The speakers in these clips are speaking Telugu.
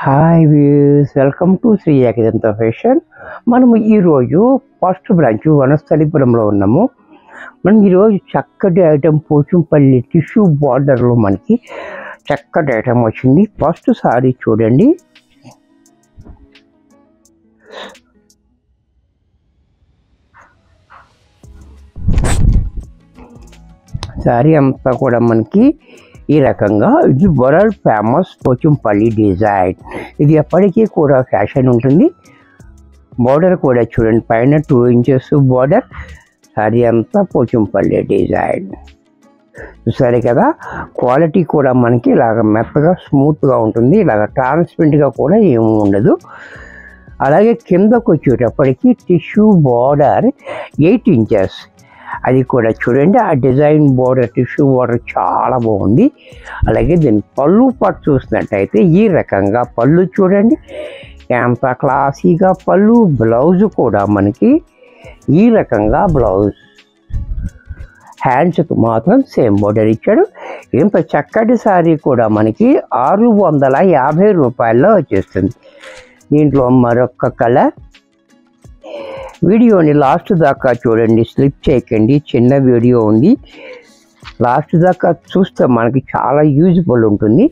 Hi views, welcome to Shri Ekadanta fashion. మనము ఈరోజు ఫస్ట్ బ్రాంచ్ వనస్థలిపురంలో ఉన్నాము. మనం ఈరోజు చక్కటి ఐటమ్ పోచంపల్లి టిష్యూ బార్డర్లో మనకి చక్కటి ఐటమ్ వచ్చింది. ఫస్ట్ సారీ చూడండి. సారీ అంతా కూడా మనకి ఈ రకంగా, ఇది వరల్డ్ ఫేమస్ పోచంపల్లి డిజైన్. ఇది ఎప్పటికీ కూడా ఫ్యాషన్ ఉంటుంది. బార్డర్ కూడా చూడండి, పైన 2 ఇంచెస్ బార్డర్. సారీ అంతా పోచంపల్లి డిజైన్ చూసారు కదా. క్వాలిటీ కూడా మనకి ఇలాగ మెత్తగా స్మూత్గా ఉంటుంది, ఇలాగ ట్రాన్స్పరెంట్గా కూడా ఏమి ఉండదు. అలాగే కిందకు వచ్చేటప్పటికి టిష్యూ బార్డర్ 8 ఇంచెస్. అది కూడా చూడండి, ఆ డిజైన్ బార్డర్ టిష్యూ బార్డర్ చాలా బాగుంది. అలాగే దీని పళ్ళు పట్టు చూసినట్టయితే ఈ రకంగా పళ్ళు చూడండి, ఎంత క్లాసీగా పళ్ళు. బ్లౌజ్ కూడా మనకి ఈ రకంగా బ్లౌజ్. హ్యాండ్స్కి మాత్రం సేమ్ బార్డర్ ఇచ్చాడు. ఇంత చక్కటి సారీ కూడా మనకి 650 రూపాయల్లో వచ్చేస్తుంది. దీంట్లో మరొక కలర్. వీడియోని లాస్ట్ దాకా చూడండి, స్లిప్ చేయకండి. చిన్న వీడియో ఉంది, లాస్ట్ దాకా చూస్తే మనకి చాలా యూజ్ఫుల్ ఉంటుంది.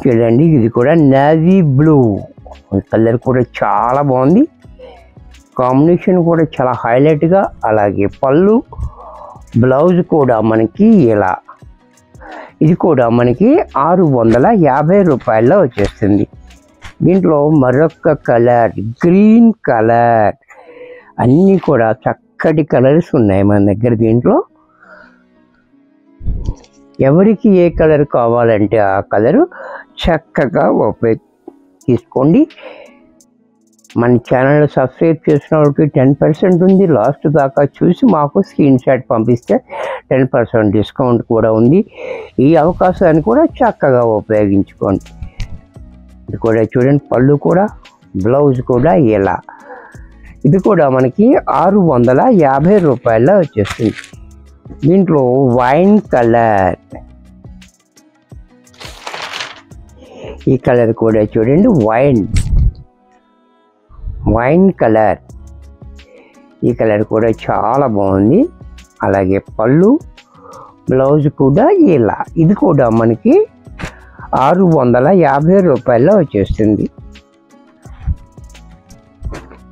చూడండి, ఇది కూడా నేవీ బ్లూ కలర్ కూడా చాలా బాగుంది. కాంబినేషన్ కూడా చాలా హైలైట్గా. అలాగే పళ్ళు, బ్లౌజ్ కూడా మనకి ఇలా. ఇది కూడా మనకి 650 రూపాయల్లో వచ్చేస్తుంది. దీంట్లో మరొక కలర్ గ్రీన్ కలర్. అన్నీ కూడా చక్కటి కలర్స్ ఉన్నాయి మన దగ్గర. దీంట్లో ఎవరికి ఏ కలర్ కావాలంటే ఆ కలరు చక్కగా తీసుకోండి. మన ఛానల్ సబ్స్క్రైబ్ చేసిన వాళ్ళకి 10% ఉంది. లాస్ట్ దాకా చూసి మాకు స్క్రీన్ షాట్ పంపిస్తే 10% డిస్కౌంట్ కూడా ఉంది. ఈ అవకాశాన్ని కూడా చక్కగా ఉపయోగించుకోండి. ఇది కూడా చూడండి, పళ్ళు కూడా, బ్లౌజ్ కూడా ఇలా. ఇది కూడా మనకి 650 రూపాయల్లో వచ్చేస్తుంది. దీంట్లో వైన్ కలర్. ఈ కలర్ కూడా చూడండి, వైన్ కలర్. ఈ కలర్ కూడా చాలా బాగుంది. అలాగే పళ్ళు, బ్లౌజ్ కూడా ఇలా. ఇది కూడా మనకి 650 రూపాయల్లో వచ్చేస్తుంది.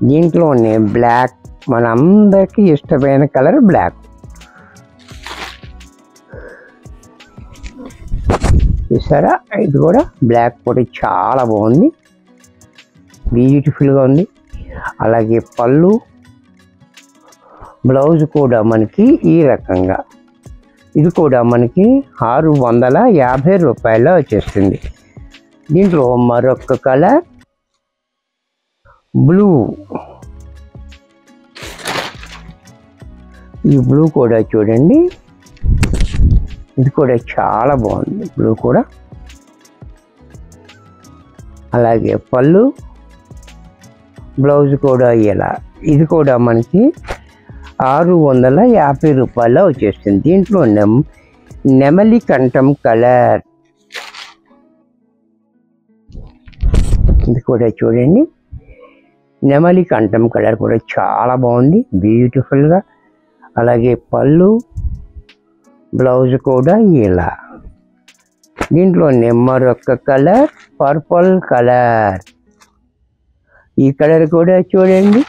దీంట్లోనే బ్లాక్, మనందరికీ ఇష్టమైన కలర్ బ్లాక్. చూసారా, ఇది కూడా బ్లాక్ కూడా చాలా బాగుంది, బ్యూటిఫుల్గా ఉంది. అలాగే పళ్ళు, బ్లౌజ్ కూడా మనకి ఈ రకంగా. ఇది కూడా మనకి 650 రూపాయల్లో వచ్చేస్తుంది. దీంట్లో మరొక కలర్ బ్లూ. ఈ బ్లూ కూడా చూడండి, ఇది కూడా చాలా బాగుంది, బ్లూ కూడా. అలాగే పళ్ళు, బ్లౌజ్ కూడా ఇలా. ఇది కూడా మనకి 650 రూపాయల్లో వచ్చేస్తుంది. దీంట్లో నెమలి కంఠం కలర్. ఇది కూడా చూడండి, నెమలి కంఠం కలర్ కూడా చాలా బాగుంది, బ్యూటిఫుల్గా. అలాగే పళ్ళు, బ్లౌజ్ కూడా ఇలా. దీంట్లో మరొక కలర్ పర్పుల్ కలర్. ఈ కలర్ కూడా చూడండి,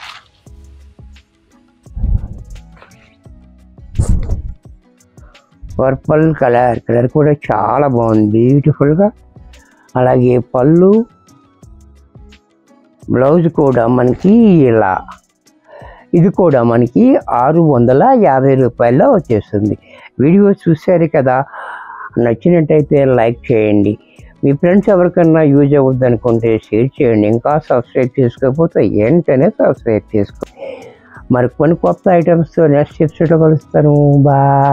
పర్పుల్ కలర్ కూడా చాలా బాగుంది, బ్యూటిఫుల్గా. అలాగే పళ్ళు, బ్లౌజ్ కూడా మనకి ఇలా. ఇది కూడా మనకి 650 రూపాయల్లో వచ్చేస్తుంది. వీడియో చూశారు కదా, నచ్చినట్టయితే లైక్ చేయండి. మీ ఫ్రెండ్స్ ఎవరికన్నా యూజ్ అవ్వద్దు అనుకుంటే షేర్ చేయండి. ఇంకా సబ్స్క్రైబ్ చేసుకోకపోతే వెంటనే సబ్స్క్రైబ్ చేసుకోండి. మరి కొన్ని కొత్త ఐటమ్స్తో నెక్స్ట్ ఎపిసోడ్లో కలుస్తాను. బాయ్.